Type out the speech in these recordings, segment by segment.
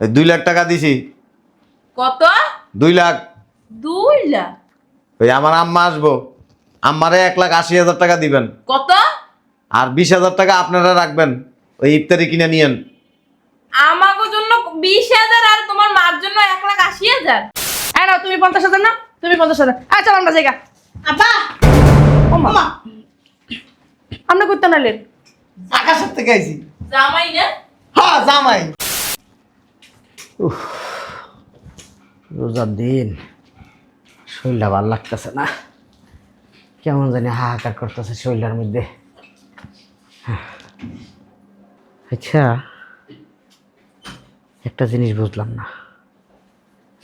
2 লাখ টাকা দিছি। কত? 2 লাখ। 2 লাখ? ওই আমার আম্মা আসবো, আম্মারে 1,80,000 টাকা দিবেন। কত? আর 20,000 টাকা আপনারা রাখবেন, ওই ইফতারি কিনে নিয়েন। আমাগো জন্য 20,000 আর তোমার মার জন্য 1,80,000? হ্যাঁ না, তুমি 50,000 না, তুমি 50,000। আচ্ছা আমরা জায়গা আপা ওমা আমরা করতে নাইলেন আকাশের থেকে আইছি। জামাই না? হ্যাঁ জামাই। রোজার দিন শরীরটা ভালো লাগতেছে না, কেমন জানি হাহাকার করতেছে শরীরের মধ্যে। আচ্ছা, একটা জিনিস বুঝলাম না,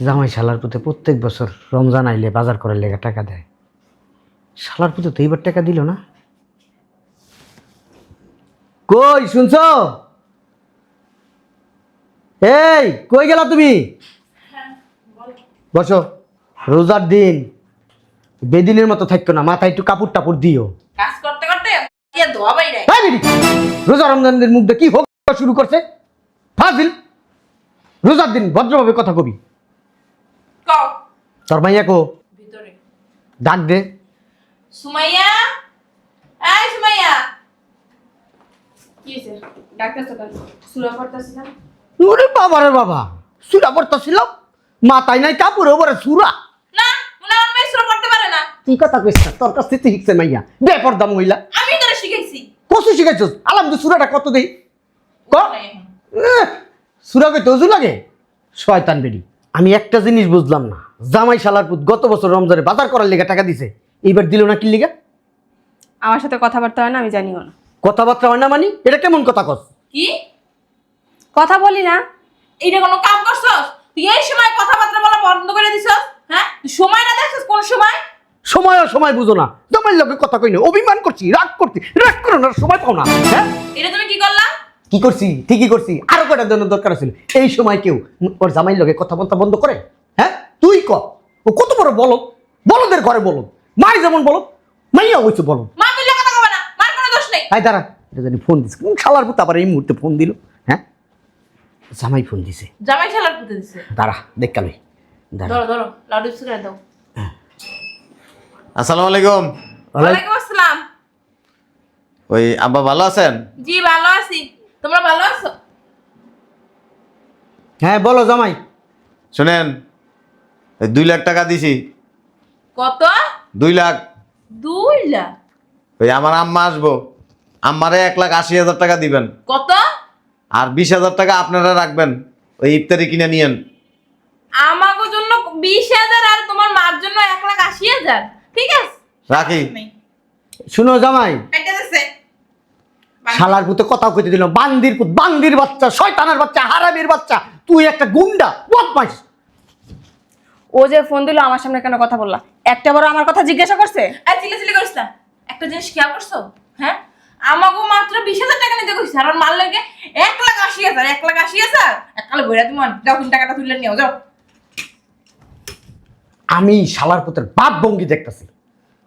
জামাই শালার পুতে প্রত্যেক বছর রমজান আইলে বাজার করার লেগে টাকা দেয়, শালার পুতে তো এইবার টাকা দিল না। কই শুনছো? এই কই গেলা তুমি? বসো। রোজার দিন বেদিনের মতো থাকতো না, মাথায় একটু কাপড় টাপড় দিও। কাজ করতে করতে কি ধোয়া বাইরে? এই বেডি, রোজা রমজানদের মুখ দিয়ে কি হোক শুরু করছে ফাজিল। রোজার দিন ভদ্রভাবে কথা কবি। কও। তোর মাইয়া কো? ভিতরে। ডাক দে। সুমাইয়া, এই সুমাইয়া। কি হইছে? ডাক্তার তো সুরা পড়তাছ না? ওরে বাবা রে বাবা, সুরা পড়তাছিলাম, মাথায় নাই কাপড়, ওপরে সুরা। না, মনে হয় মেয়ে সুরা পড়তে পারে না। তুই কথা কইস না, তোর কাছ থেকে শিখছে মাইয়া বেপরদা মহিলা। আমি তোরে শিখাইছি। কসু শিখাইছস? আলামদু সুরাটা কত দেই ক? সুরা কইতে ওজু লাগে? শয়তান বেডি। আমি একটা জিনিস বুঝলাম না, জামাই শালার পুত গত বছর রমজানে বাজার করার লেগে টাকা দিছে, এইবার দিল না কি লিগা? আমার সাথে কথাবার্তা হয় না, আমি জানিও না। কথাবার্তা হয় না মানে এটা কেমন কথা কস? কি? কথা বলি না? এইটা কোনো কাম করছস? তুই এই সময় কথাবার্তা বলা বন্ধ করে দিছস? হ্যাঁ? তুই সময় না দেখছস কোন সময়? সময় আর সময় বুঝো না, জামাইয়ের লগে কথা কই না, অভিমান করছি, রাগ করছি, রাগ করো না, সময় পাও না। হ্যাঁ এটা তুমি কি করলা? কি করছি? ঠিকই করছি, আরো কয়টা জন্য দরকার ছিল। এই সময় কেউ ওর জামাইয়ের লগে কথা বলতে বন্ধ করে? হ্যাঁ তুই ক, ও কত বড় বলো, বলদের ঘরে বলো, মাই যেমন বলো, মাইয়া হইছে বলো। মা বললে কথা কবে না, মার কোনো দোষ নেই। আই দাঁড়া, এটা জানি ফোন দিস, কোন শালার পুত আবার এই মুহূর্তে ফোন দিল? হ্যাঁ জামাই ফোন দিছে, জামাই শালার পুতে দিছে। দাঁড়া দেখ কালে, দাঁড়া। ধরো ধরো, লাউড স্পিকারে দাও। আসসালামু আলাইকুম। ওয়ালাইকুম আসসালাম। ওই আব্বা ভালো আছেন? জি ভালো আছি, তোমরা ভালো আছো? হ্যাঁ বলো জামাই। শুনেন, 2 লাখ টাকা দিছি। কত? 2 লাখ। 2 লাখ? ওই আমার আম্মা আসবো, আম্মারে 1,80,000 টাকা দিবেন। কত? আর 20,000 টাকা আপনারা রাখবেন, ওই ইফতারি কিনে নিয়েন। আমাগো জন্য 20,000 আর তোমার মার জন্য 1,80,000? ঠিক আছে, রাখি। শুনো জামাই, কেটে দিছে। শালার পুতে কথা কইতে দিল, বান্দির পুত, বান্দির বাচ্চা, শয়তানের বাচ্চা, হারামির বাচ্চা, তুই একটা গুন্ডা বদমাইশ। ও যে ফোন দিল আমার সামনে কেন কথা বললা? একটা বড় আমার কথা জিজ্ঞাসা করছে? এই চিল্লাচিল্লি করিস না। একটা জিনিস খেয়াল করছো? হ্যাঁ, আমাগো মাত্র 20,000 টাকা নিতে কইছে, আর ওর মার লাগে 1,80,000। 1,80,000 এককালে বইরা তুমি যাও, তুমি টাকাটা তুলে নিও যাও। আমি শালার পুতের বাপ ভঙ্গি দেখতেছি,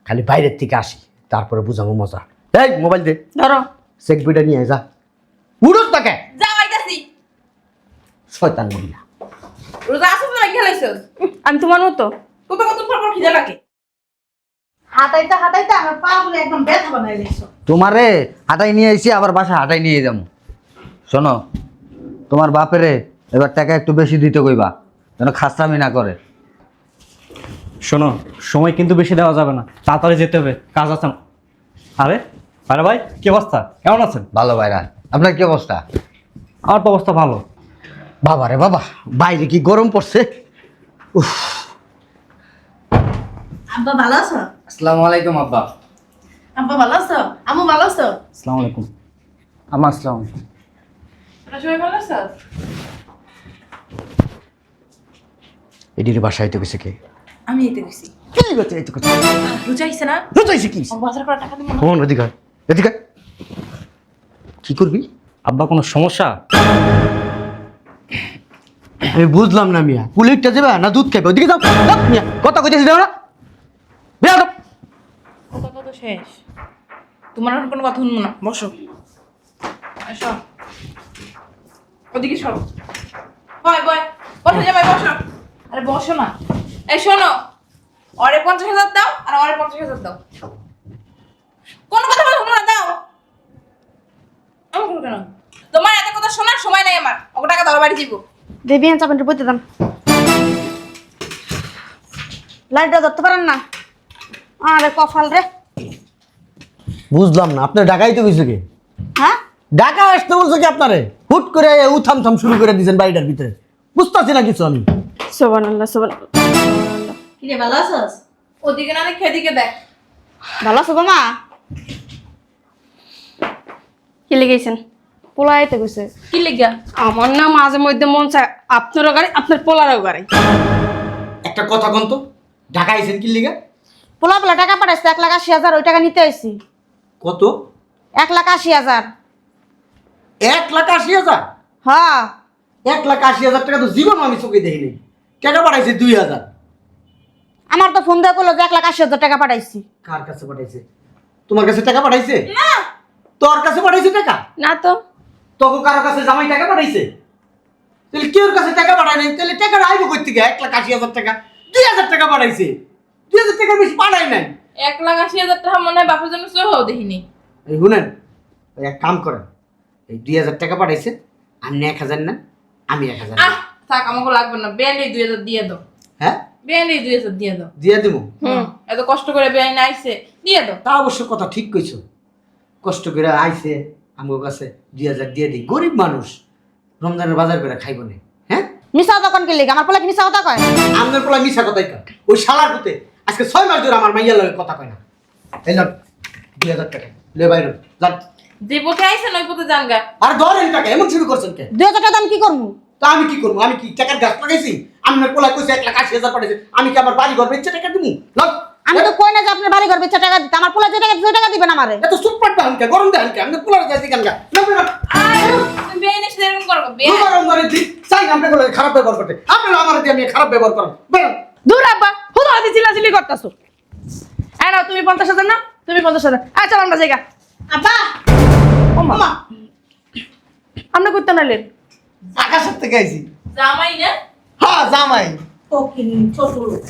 খালি বাইরের থেকে আসি তারপরে বুঝাবো মজা। এই মোবাইল দে, ধরো। চেক বইটা নিয়ে আয়, যা। উড়োস তাকে, যাও আইতাছি। শয়তান মহিলা। রোজা আসছ না খেলাইছস? আমি তোমার মতো? তো তো কত পর খিদে লাগে। হাঁটাইতে হাঁটাইতে আমার পা গুলো একদম ব্যথা বানাই দিয়েছো। তোমারে হাঁটাই নিয়ে এসে আবার বাসা হাঁটাই নিয়ে যাবো। শোনো, তোমার বাপেরে এবার টাকা একটু বেশি দিতে কইবা, যেন খাসরামি না করে। শোনো, সময় কিন্তু বেশি দেওয়া যাবে না, তাড়াতাড়ি যেতে হবে, কাজ আছে। আরে আরে ভাই, কি অবস্থা, কেমন আছেন? ভালো ভাইরা, আপনার কি অবস্থা? আমার তো অবস্থা ভালো। বাবা রে বাবা, বাইরে কি গরম পড়ছে। উফ, আব্বা ভালো আছো? আসসালামু আলাইকুম আব্বা। আব্বা ভালো আছো? আম্মু ভালো আছো? আসসালামু আলাইকুম। আম্মা আসসালাম। তোরা সবাই ভালো আছস? এডির বাসায় তো গেছে কে? আমি এতে গেছি। কি গেছে এই তো কথা? রোজা আইছে না? রোজাইছে কি? ও বাজার করা টাকা দিমু না। ফোন এদিকে আয়, এদিকে আয়। কি করবি? আব্বা কোনো সমস্যা? আমি বুঝলাম না মিয়া, কুলিকটা যাবে না দুধ খাইবে? ওদিকে যাও, যাও মিয়া, কথা কইতেছি না বেয়াদব। কথা কত শেষ, তোমার আর কোনো কথা শুনবো না। বসো, এসো, ওদিকে সরো। বয় বয় বসো জামাই বসো। আরে বসো না। এই শোনো, ওরে 50,000 দাও আর ওরে 50,000 দাও। কোন কথা বলো না, দাও। আমার কেন? তোমার এত কথা শোনার সময় নাই আমার। ওকে টাকা দাও, বাড়ি দিব। দেবী চাপেন বইতে দাম লাইটটা ধরতে পারেন না। আরে কপাল রে। বুঝলাম না, আপনি ঢাকাই তো গেছে কি? হ্যাঁ ঢাকা আসতে বলছো কি আপনারে? হুট করে উথাম থাম শুরু করে দিয়েছেন বাড়িটার ভিতরে, বুঝতেছি না কিছু আমি। সুবহানাল্লাহ সুবহানাল্লাহ। কি রে ভালো আছিস? ওদিকে না দেখে এদিকে দেখ। ভালো আছো মা? কি লিখেছেন? পোলাইতে গেছে। কি লিখা? আমার না মাঝে মধ্যে মন চায় আপনারও গাড়ি আপনার পোলারও গাড়ি। একটা কথা কোন তো, ঢাকা আইছেন কি লিগা? পোলা পোলা টাকা পাঠাইছে 1,80,000, ওই টাকা নিতে আইছি। কত? 1,80,000। 1,80,000? হ্যাঁ 1,80,000 টাকা তো জীবন আমি চোখে দেখি নাই। টাকা পাঠাইছে 2,000। আমার তো ফোন দিয়ে বললো যে 1,80,000 টাকা পাঠাইছি। কার কাছে পাঠাইছে? তোমার কাছে টাকা পাঠাইছে? না তোর কাছে পাঠাইছে টাকা? না তো। তোকে কারো কাছে জামাই টাকা পাঠাইছে? তাহলে কেউর কাছে টাকা পাঠায় নাই, তাহলে টাকা আইবো কই থেকে? 1,80,000 টাকা, 2,000 টাকা পাঠাইছে। 2,000 টাকার বেশি পাঠায় নাই। 1,80,000 টাকা মনে হয় বাপের জন্য সহ দেখিনি। এই শুনেন, ওই এক কাম করেন, এই 2,000 টাকা পাঠাইছে, আপনি 1,000 না, আমি 1,000। আহ থাক, আমাকে লাগবে না। বেআইনি 2,000 দিয়ে দাও। হ্যাঁ বেআইনি 2,000 দিয়ে দাও। দিয়ে দিব। এত কষ্ট করে বেআইনি আইছে, দিয়ে দাও। তা অবশ্য কথা ঠিক কইছো, কষ্ট করে আইছে আমার কাছে 2,000 দিয়ে দিই। গরিব মানুষ, রমজানের বাজার করে খাইব না। হ্যাঁ মিছা কথা কোন কি লিখে? আমার পোলা কি মিছা কথা কয়? আপনার পোলা মিশা কথাই কয়। ওই শালার পুতে আজকে 6 মাস ধরে আমার মাইয়ার লগে কথা কয় না। এই লন 2,000 টাকা লে বাইরে যান। যে পথে আইছেন ওই পথে যান গা। আর ধরেন টাকা এমন শুরু করছেন কে? 2,000 টাকা আমি কি করবো? তা আমি কি করবো? আমি কি টাকার গাছ লাগাইছি? আপনার পোলা কইছে 1,80,000 পাঠাইছে, আমি কি আমার বাড়ি ঘর বেচে টাকা দিব? লন আমি তো কই না যে আপনার বাড়ি ঘর বেচা টাকা দিতে। আমার পোলা যে টাকা দিতে, ওই টাকা দিবেন আমারে। এত সুপার দাম কে? গরম দেন কে? আপনার পোলার যাইছে কেন গা? না না তুমি বেআইনি সাথে এরকম করো। বেআইনি গরম করে দি চাই না আপনার পোলা খারাপ ব্যবহার করতে। আপনারা আমার দিয়ে আমি খারাপ ব্যবহার করেন। বেরোন। দূর আব্বা, হুদা হাতে চিল্লাচিল্লি করতাছো। এই নাও তুমি 50,000 না? তুমি 50,000। আচ্ছা আমরা জায়গা। আব্বা ওমা। আমরা করতে নাইলেন। আকাশের থেকে আইছি। জামাই না? হ্যাঁ জামাই। ও কি ছোট লোক।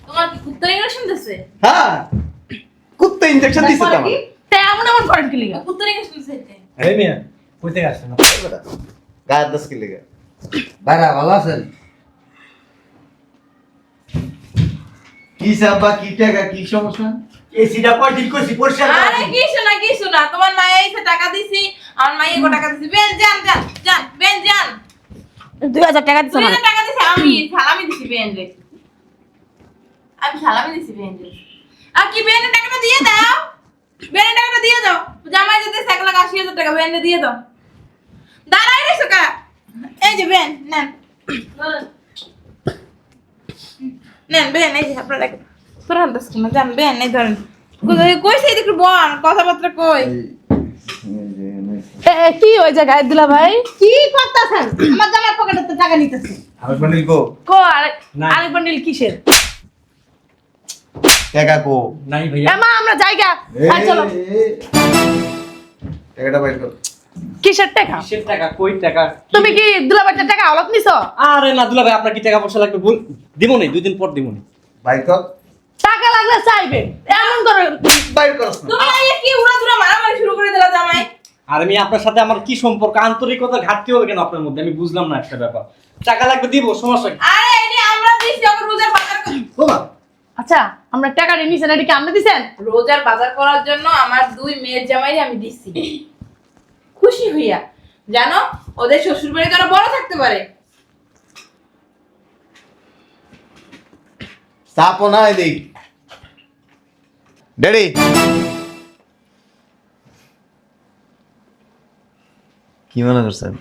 তোমার কি কুত্তা ইনজেকশন দিছে? হ্যাঁ কুত্তা ইনজেকশন দিছে তো আমার। তে এমন করেন কি লিগা? কুত্তা ইনজেকশন দিছে। আরে মিয়া কই থেকে আসছেন? গায়ের 10 কিলো লেগে। ভাইরা ভালো আছেন? কি সাব্বা কি টাকা কি সমস্যা? এসিটা কয় ঠিক কইছি পরিষ্কার আরে কিছু না। তোমার মায়ে এসে টাকা দিছি, আমার মায়ে কো টাকা দিছি। বেন যান যান যান, বেন যান। 2,000 টাকা দিছ 2,000 টাকা দিছি আমি, সালামি দিছি বেন রে। আমি সালামি দিছি বেন রে। আর কি বেনের টাকাটা দিয়ে দাও। বেনের টাকাটা দিয়ে দাও। জামাই দিতে 1,80,000 টাকা বেন দিয়ে দাও। দাঁড়াই রেছো কা? এই যে বেন নেন। নেন বেন, এই যে আপনার টাকা। তোরা দস কোন জান বেন এই ধরেন। কইছে একটু বল, কথাবার্তা কই। কি ওই জায়গায় দিলা ভাই? কি করতেছেন? আমার জামার পকেটে তো টাকা নিতেছে। আমি বলিল গো কো আরেক বান্ডিল কিসের? টাকা কো। নাই ভাইয়া। এমা আমরা জায়গা। আর চলো। টাকাটা বাইর কর। কিসের টাকা? কিসের টাকা? কই টাকা? তুমি কি দুলাবাইটার টাকা হলত নিছো? আরে না দুলা ভাই, আপনার কি টাকা পয়সা লাগবে? দিবো নি, 2 দিন পর দিবো নি। বাইর কর। টাকা লাগলে চাইবেন। এমন করে বাইর করছ না। তোমরা এই কি উড়াধুরা মারামারি শুরু করে দিলা জামাই। আর আমি আপনার সাথে আমার কি সম্পর্ক? আন্তরিকতা ঘাটতি হবে কেন আপনার মধ্যে? আমি বুঝলাম না একটা ব্যাপার। টাকা লাগবে দিব, সমস্যা কি? আরে এডি আমরা দিছি ওকে রোজার বাজার ওমা আচ্ছা আমরা টাকা নিছেন, এটা কি আপনি দিছেন? রোজার বাজার করার জন্য আমার 2 মেয়ের জামাই আমি দিছি। খুশি হইয়া জানো ওদের শ্বশুর বাড়ি তারা বড় থাকতে পারে। চাপো না এদিক। ড্যাডি কি মনে করছেন?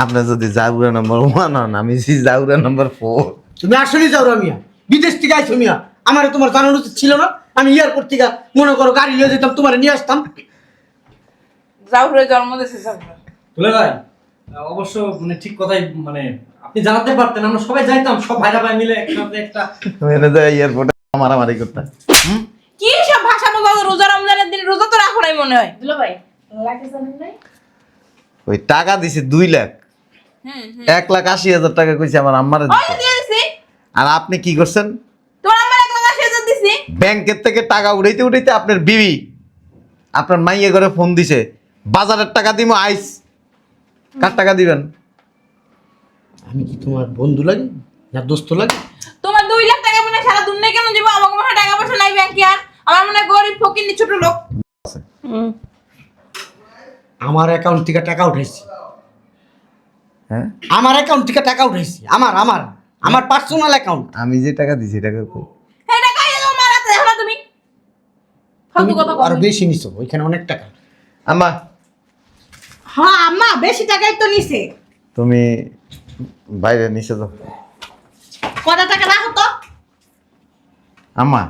আপনি যদি জাউরা নাম্বার 1 হন, আমি জাউরা নাম্বার 4। তুমি আসলে যাও মিয়া, বিদেশ থেকে আইছো মিয়া। আমারে তোমার জানার উচিত ছিল না? আমি এয়ারপোর্ট থেকে মনে করো গাড়ি নিয়ে যেতাম, তোমারে নিয়ে আসতাম। জাউরে জন্ম দিয়েছে জাউরে। দুলা ভাই অবশ্য মানে ঠিক কথাই, মানে আপনি জানাতে পারতেন, আমরা সবাই যাইতাম, সব ভাইরা ভাই মিলে একসাথে একটা। মেনে যায় এয়ারপোর্টে মারামারি করতে। কি সব ভাষা বলো? রোজা রমজানের দিন রোজা তো রাখো নাই মনে হয়। দুলা ভাই লাগে জানেন নাই? ওই টাকা দিছে 2 লাখ, 1,80,000 টাকা কইছে আমার আম্মারে ওই দিতে। যে দিয়ে দিছি আর আপনি কি করছেন? তোমার আমার 1,80,000 দিছি। ব্যাংকের থেকে টাকা উঠাইতে উঠাইতে আপনার বিবি আপনার মাইয়ে ঘরে ফোন দিছে, বাজারের টাকা দিমু আইস। কার টাকা দিবেন? আমি কি তোমার বন্ধু লাগে না দোস্ত লাগে? তোমার 2 লাখ টাকা মনে হয় সারা দুনিয়া কেন দিব? আমাকে মনে হয় টাকা পয়সা নাই ব্যাংকে আর। আমার মনে হয় গরিব ফকির ছোট লোক। আমার অ্যাকাউন্ট থেকে টাকা উঠাইছি, হ্যাঁ, আমার অ্যাকাউন্ট থেকে টাকা উঠাইছি, আমার পার্সোনাল অ্যাকাউন্ট। আমি যে টাকা দিছি টাকা কই? এই টাকা এলো মারাতে দেখো না তুমি। ফালতু কথা আরো বলো। বেশি নিছো, ওইখানে অনেক টাকা। আম্মা হ্যাঁ আম্মা বেশি টাকাই তো নিছে। তুমি বাইরে নিচে যাও। কত টাকা রাখো তো? আম্মা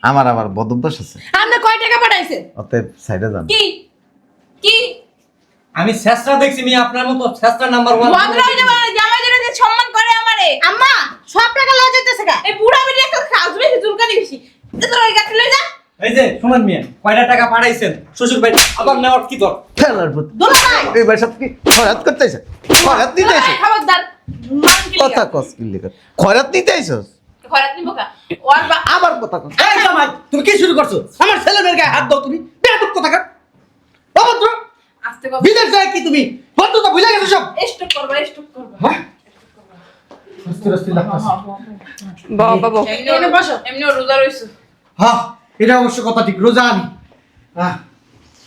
আমার আবার বদ অভ্যাস আছে, আপনি কয় টাকা পাঠাইছেন? অতএব সাইডে যান। কি কি আমি শেষটা দেখছি মেয়ে আপনার মতো শেষটা নাম্বার 1। ভদ্র হইতে পারে না, জামাই যেটা দিয়ে সম্মান করে আমারে। আম্মা সব টাকা লয়ে যেতেছে গা। এই বুড়া বিড়ি একটা খাস বেশি চুলকানি বেশি। তোর ওই গাছে লই যা। এই যে শুনুন মিয়া, কয়টা টাকা পাঠাইছেন শ্বশুর বাড়ি, আবার নেওয়ার কি দরকার? খেলার পুত দোলা ভাই এইবার সব কি খরাত করতেছে? খরাত নিতে আইছো? খবরদার। মান কি কথা কস কি লিখা? খরাত নিতে আইছস? ঘরাত নিবো কা? ওর বা আবার কথা কস। এই জামাই, তুমি কি শুরু করছো? আমার ছেলে মেয়ের গায়ে হাত দাও তুমি, বেয়াদব কোথাকার। অভদ্র, আস্তে কথা। বিদেশ যায় কি তুমি? ভদ্রতা ভুলে গেছো সব। স্টক করবা, স্টক করবা। হ্যাঁ? অস্থির অস্থির লাগতেছে। বাবা এমনি বসো। এমনি রোজা রইছো। হ্যাঁ, এটা অবশ্য কথা ঠিক, রোজা আমি। হ্যাঁ,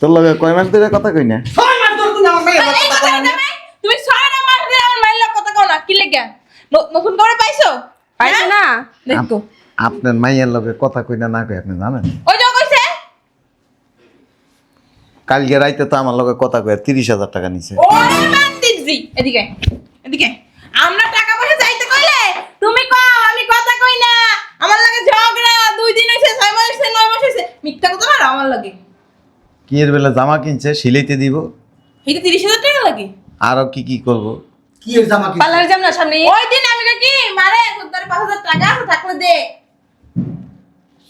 তোর লগে কয় মাস ধরে কথা কই না? 6 মাস ধরে তুমি আমার মেয়ের এই কথা কথা বলো না। জামাই, তুমি 6টা মাস ধরে আমার মাইলা কথা কও না। কি লাগা? নতুন করে পাইছো? পাইছো না? দেখো। আপনার মাইয়ের লগে কথা কই না কই আপনি জানেন? ওই যে কইছে কালকে রাইতে তো আমার লগে কথা কই 30,000 টাকা নিছে। ওরে বান্দিজি। এদিকে এদিকে। আমরা টাকা পয়সা চাইতে কইলে তুমি কও আমি কথা কই না। আমার লাগে ঝগড়া 2 দিন হইছে, 6 মাস হইছে, 9 মাস হইছে। মিথ্যা কথা না আমার লাগে। কি এর বেলা জামা কিনছে সিলাইতে দিব, এইটা 30,000 টাকা লাগে। আরো কি কি করব? কি এর জামা কি? পার্লার যাম না সামনে। ওই দিন আমি কই কি মারে তোর 5,000 টাকা আছে থাকলে দে।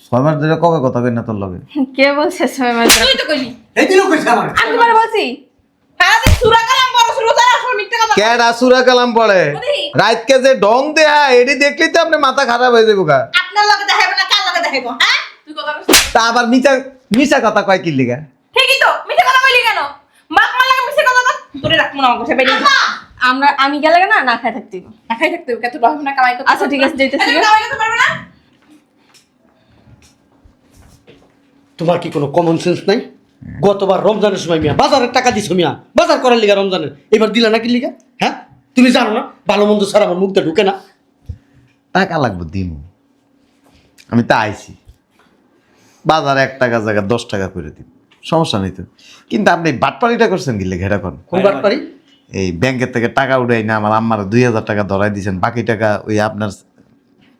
6 মাস ধরে কবে কথা কই না তোর লগে? কে বলছে 6 মাস? তুই তো কইলি। এই দিনও কইছে আমার। আমি তোমারে বলছি। সারাদিন সুরা কালাম বড় সুরা তারা আসলে মিথ্যা কথা। কেডা সুরা কালাম পড়ে? ওরে। রাতকে যে ঢং দেয়া এডি দেখলি তো আপনি মাথা খারাপ হয়ে যাবো গা। আপনার লগে দেখাইবো না কার লগে দেখাইবো? হ্যাঁ তুই কথা কইছিস। তা আবার মিছা কথা কয় কি লিগা? ঠিকই তো মিথ্যা কথা কইলি কেন? বাপ মা লাগে মিথ্যা কথা বল। তোরে রাখমু না আমাকে বেরিয়ে যা। আমি গেলে না না খাই থাকতে হবে। একাই থাকতে হবে কত রহম না কামাই করতে। আচ্ছা, ঠিক আছে, যাইতেছি। তুমি কামাই করতে পারবে না? তোমার কি কোনো কমন সেন্স নাই? গতবার রমজানের সময় মিয়া বাজারের টাকা দিছো মিয়া, বাজার করার লিগা রমজানের, এবার দিলা না কি লিগা? হ্যাঁ, তুমি জানো না ভালো মন্দ ছাড়া আমার মুখটা ঢুকে না। টাকা লাগবে দিমু, আমি তা আইছি বাজারে 1 টাকা জায়গা 10 টাকা করে দিব, সমস্যা নেই তো। কিন্তু আপনি বাটপাড়িটা করছেন কি লেগে? এটা করেন কোন বাটপারি? এই ব্যাংকের থেকে টাকা উঠাই না আমার আম্মার 2,000 টাকা ধরাই দিয়েছেন, বাকি টাকা ওই আপনার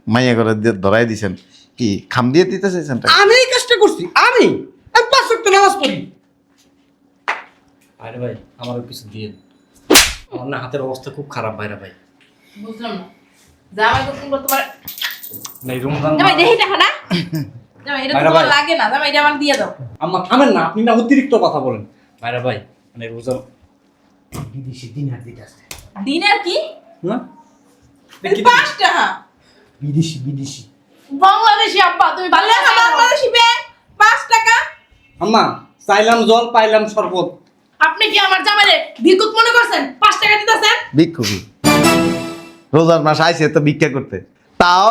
মাইয়া করে ধরাই দিয়েছেন। কি খাম দিয়ে দিতে চাইছেন টাকা? আমি এই কাজটা করছি, আমি 5 ওয়াক্ত নামাজ পড়ি। আরে ভাই আমারও কিছু দিয়ে দিন। আমার না হাতের অবস্থা খুব খারাপ ভাইরা ভাই। বুঝলাম না। জামাই তো করতে পারে। নাই রমজান জামাই দেহি টাকা না? জামাই এটা বাইরে তোমার ভাই। লাগে না। জামাই এটা আমার দিয়ে দাও। আম্মা থামেন না, আপনি না অতিরিক্ত কথা বলেন। ভাইরা ভাই মানে রোজা বিদেশি দিনার দিতে আসছে। দিনের কি? না 5 টাকা। বিদেশি বাংলাদেশি আব্বা তুমি বাংলা বাংলাদেশি বে 5 টাকা। আম্মা চাইলাম জল পাইলাম শরবত। আপনি কি আমার জামাইরে ভিক্ষুক মনে করছেন? 5 টাকা দিতেছেন? ভিক্ষুকি রোজার মাস আইছে তো ভিক্ষা করতে, তাও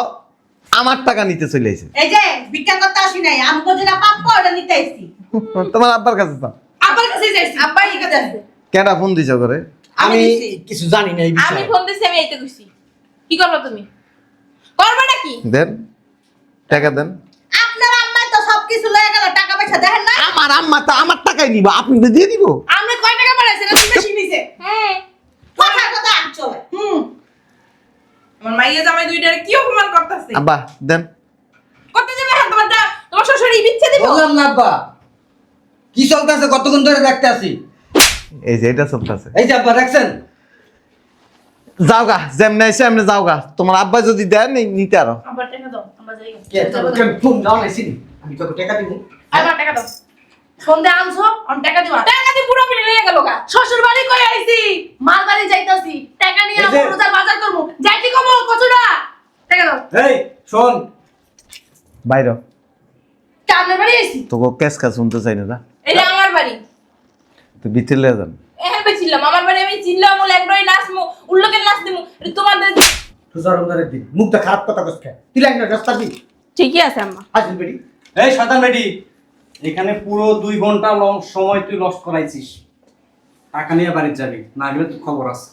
আমার টাকা নিতে চলে আইছে। এই যে ভিক্ষা করতে আসি নাই, আমগো যেটা প্রাপ্য ওটা নিতে আইছি। তোমার আব্বার কাছে তো আব্বার কাছে যাইছি। আব্বা কি কাছে আছে? কেডা ফোন দিছ করে? আমি দিছি। কিছু জানি না এই আমি বিষয়ে। ফোন দিছি, আমি এইতে কইছি। কি করবে তুমি? করবে নাকি? দেন টাকা দেন। আপনার আম্মা তো সবকিছু লয়ে গেল, টাকা পয়সা দেখেন না? আমার আম্মা তো আমার টাকাই নিব, আপনি তো দিয়ে দিব। আপনি কয় টাকা পাঠাইছেন? এত বেশি নিছে। কথা কথা আট চলে। আমার মাইয়া জামাই দুইটারে কি অপমান করতেছে? আব্বা দেন। করতে যাবে এখন তোমার শ্বশুর ইচ্ছে দিব। বললাম না আব্বা, কি চলতেছে কতক্ষণ ধরে দেখতে আসি। এই যে এটা চলতেছে। এই যে আব্বা দেখছেন, যাওগা যেমনে এসে এমনি যাওগা, তোমার আব্বা যদি দেন নিতে আরো। আবার টাকা দাও, আমরা যাই। কে তোকে ফোন দাও না সিনি, আমি তোকে টাকা দিব। আবার টাকা দাও। ফোন দিয়ে আনছো অন টাকা দিবা টাকা দিয়ে পুরো পিড়ে নিয়ে গেল গা। শ্বশুর বাড়ি কই আইছি মাল বাড়ি যাইতাছি টাকা নিয়ে এই আমু যে- রোজার বাজার করবো যাইতি কমো কচুটা টাকা দাও এই শোন, বাইরে কামের বাড়ি আইছি তোকে ক্যাশ কাজ শুনতে চাই না যা এটা আমার বাড়ি। তুই ভিতরে লিয়ে যান হ্যাঁ বেছিলাম আমার বাড়ি, আমি চিল্লাম বলে একবারই নাচমু, উল্লোকের নাচ দিমু। এটা তোমাদের রোজা রমজানের দিন মুখটা খারাপ কথা কইছ কে তুই লাইন রাস্তা দি ঠিকই আছে আম্মা। আসিল বেডি এই শয়তান বেটি, এখানে পুরো 2 ঘন্টা লং সময় তুই লস করাইছিস। টাকা নিয়ে বাড়ি যাবি, না গেলে তোর খবর আছে।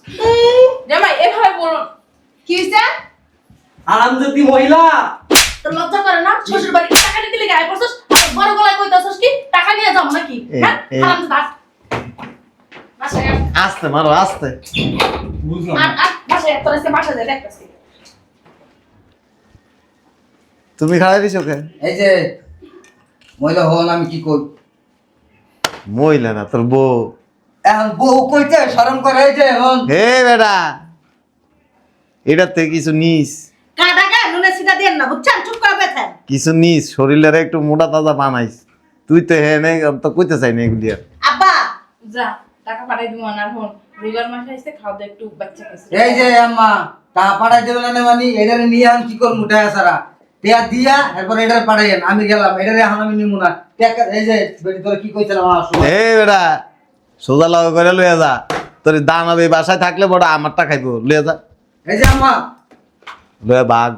জামাই এভাবে বলুন। কি হইছে আরামজাতি মহিলা, তোর লজ্জা করে না শ্বশুর বাড়ি টাকা নিতে লিগে আই পড়ছস আর বড় গলায় কইতাছস কি টাকা নিয়ে যাও নাকি হ্যাঁ এই- হারাম দাস বাসায় আয়। আস্তে মারো আস্তে বুঝলাম আর না। আর বাসায় তোর এসে বাসা যায় দেখতাছি তুমি খাড়াই দিছো কে এই যে মহিলা হন আমি কি কই মহিলা না তোর বউ এখন বউ কইতে শরম করে এই যে হন হে বেটা এটাতে কিছু নিস কাটা গা নুনে সিটা দেন না বুঝছেন চুপ করে বেথেন কিছু নিস শরীরের একটু মোটা তাজা বানাইস তুই তো হে নেই তো কইতে চাই না এগুলি আর আব্বা যা টাকা পাঠাই দিমু আর হন রবিবার মাসে আইছে খাওয়া দাওয়া একটু বাচ্চা খাইছে। এই যে আম্মা টাকা পাঠাই দেবে না মানে এটারে নিয়ে এখন কি করবো টাকা সারা টেয়া দিয়া এরপর এটারে পাঠাইয়েন আমি গেলাম এটারে এখন আমি নিমু না টাকা এই যে বেটি তোরা কি কইছিলাম আমার সময় হে বেটা সোজা লাগা করে লইয়া যা তোর দাম হবে বাসায় থাকলে বড় আমারটা খাইবো লইয়া যা এই যে আম্মা লইয়া বাঘ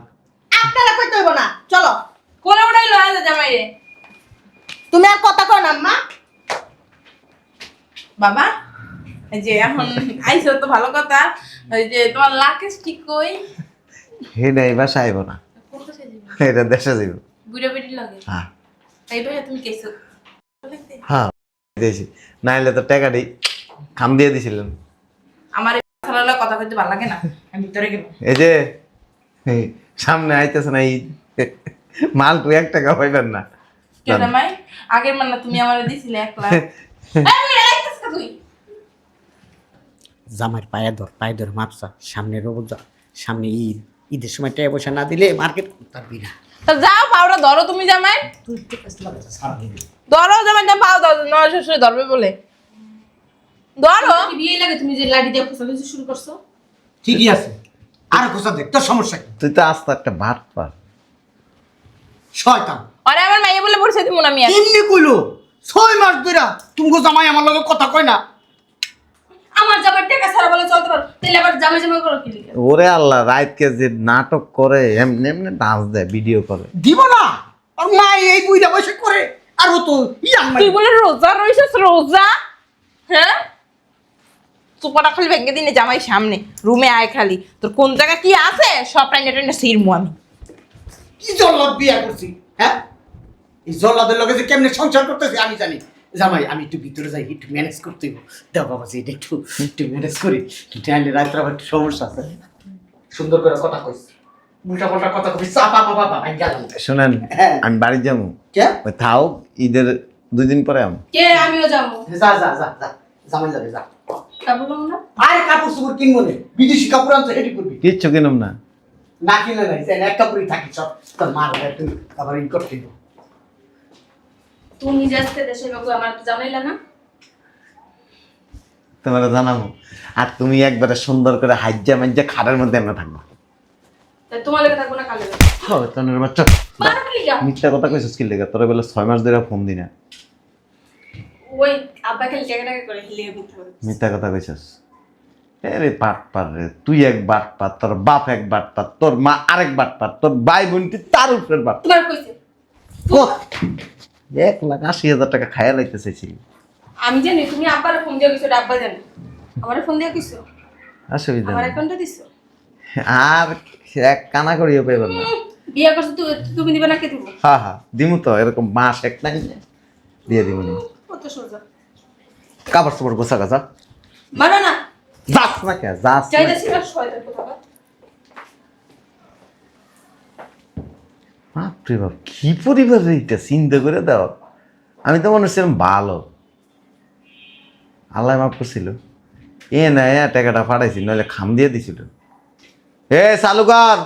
আপনারা কইতে হইব না চলো কোলে উঠাইলো আজ জামাই রে। তুমি আর কথা কও না আম্মা বাবা এই যে এখন আইছো তো ভালো কথা। ওই যে তোমার লাকেশ ঠিক কই হে নাই বাসায় আইব না কোন দেশে যাবে? এটা দেশে যাইব বুড়া বেটি লাগে। হ্যাঁ তাই ভাই তুমি কেসো হ্যাঁ দিয়েছি নাইলে তো টাকা দিই খাম দিয়ে দিছিলেন আমার এই সালালা কথা কইতে ভালো লাগে না, আমি ভিতরে গেলাম। এই যে এই সামনে আইতেছে না ঈদ মাল তুই 1 টাকা পাইবেন না কে জামাই আগের মান্না তুমি আমারে দিছিলে 1 লাখ। এই মেয়ে আইতাছ না তুই? জামাইয়ের পায়ে ধর মাপসা সামনে রোজা সামনে ঈদ ঈদের সময় টাকা পয়সা না দিলে মার্কেট করতে পারবি না তো যাও পাউডার ধরো তুমি জামাই। তুই তো ফেসলা বাজা সারা দিন ধরো জামাই যা পাও দাও নয় শ্বশুরে ধরবে বলে ধরো। কি বিয়ে লাগে তুমি যে লাঠি দিয়ে ফুসাফুসি শুরু করছো ঠিকই আছে আর কোথা দেখ তোর সমস্যা কি তুই তো আস্তে একটা ভাত পার শয়তান আরে আমার মাইয়া বলে পড়ছে তুমি না মিয়া। এমনি কইলো 6 মাস ধইরা তুমি জামাই আমার লগে কথা কই না আমার জামাই টাকা ছাড়া বলে চলতে পারো তাহলে আবার জামাই জামাই করো কি লিখে ওরে আল্লাহ রাতকে যে নাটক করে এমনি এমনি ডান্স দেয় ভিডিও করে দিব না আর মা এই বুইরা বসে করে আর ও তো ইয়াং মাই তুই বলে রোজা রইছিস রোজা? হ্যাঁ সুপারটা খালি ভেঙে দিনে জামাই সামনে রুমে আয় খালি তোর কোন জায়গা কি আছে সব টাইনে টাইনে সিরমু আমি। কি জল্লাদ বিয়া করছি হ্যাঁ এই জল্লাদের লগে যে কেমনে সংসার করতেছি আমি জানি জামাই আমি একটু ভিতরে যাই একটু ম্যানেজ করতে হইব দাও বাবা যে এটা একটু ম্যানেজ করি তাহলে রাত্রে আবার একটু সমস্যা আছে সুন্দর করে কথা কইস উল্টা পাল্টা কথা কইস চাপা বাবা আমি গেলাম শুনেন হ্যাঁ। আমি বাড়ি যাবো কে ওই থাও ঈদের 2 দিন পরে আমি কে আমিও যাবো যা যা যা যা জামাই যাবে যা তা বললাম না আরে কাপড় চোপড় কিনবো না বিদেশি কাপড় আনছে হেঁটে করবি কিচ্ছু কিনুম না না কিনে নাই যে এক কাপড়ই থাকি সব তোর মা একটু আবার ই করতে হইব তুমি নিজে আসতে দেশে বাবু আমার তো জানাইলা না তোমার জানাবো আর তুমি একবারে সুন্দর করে হাজ্জা মাজ্জা খাড়ার মধ্যে আমরা থাকবো তাই তোমার লেগে থাকবো না কালে হয় তোর বাচ্চা মারো কি লিগা মিথ্যা কথা কইছিস কি লেগে তোরা বলে 6 মাস ধরে ফোন দি না ওই আব্বা খালি টাকা টাকা করে হিলিয়ে দিতে হবে মিথ্যা কথা কইছিস আরে বাট পার রে তুই এক বাট পার তোর বাপ এক বাট পার তোর মা আরেক বাট পার তোর ভাই বোনটি তার উপরের বাট তোমার কইছে 1,80,000 টাকা খায়া লাইতে চাইছিলি আমি জানি তুমি আব্বারে ফোন দিয়ে কইছো আব্বা জানে আমারে ফোন দিয়ে কইছো অসুবিধা আমার নেই অ্যাকাউন্টে দিছো আর এক কানা করিও পাইবেন না বিয়ে করছো তুমি দিবে না কে দিব হ্যাঁ হ্যাঁ দিমু তো এরকম মাস এক নাই দিয়ে দিমু নি কত সোজা কাপড় চোপড় গোছা গাছা মারো না যাস না কে যাস না। চাইতেছি না শয়তান কোথাকার বাপরে বাপ কি পরিবার রে এটা চিন্তা করে দাও আমি তো মনে হচ্ছিলাম ভালো আল্লাহ মাফ করছিল এ না টাকাটা পাঠাইছি নইলে খাম দিয়ে দিছিল এ চালু কর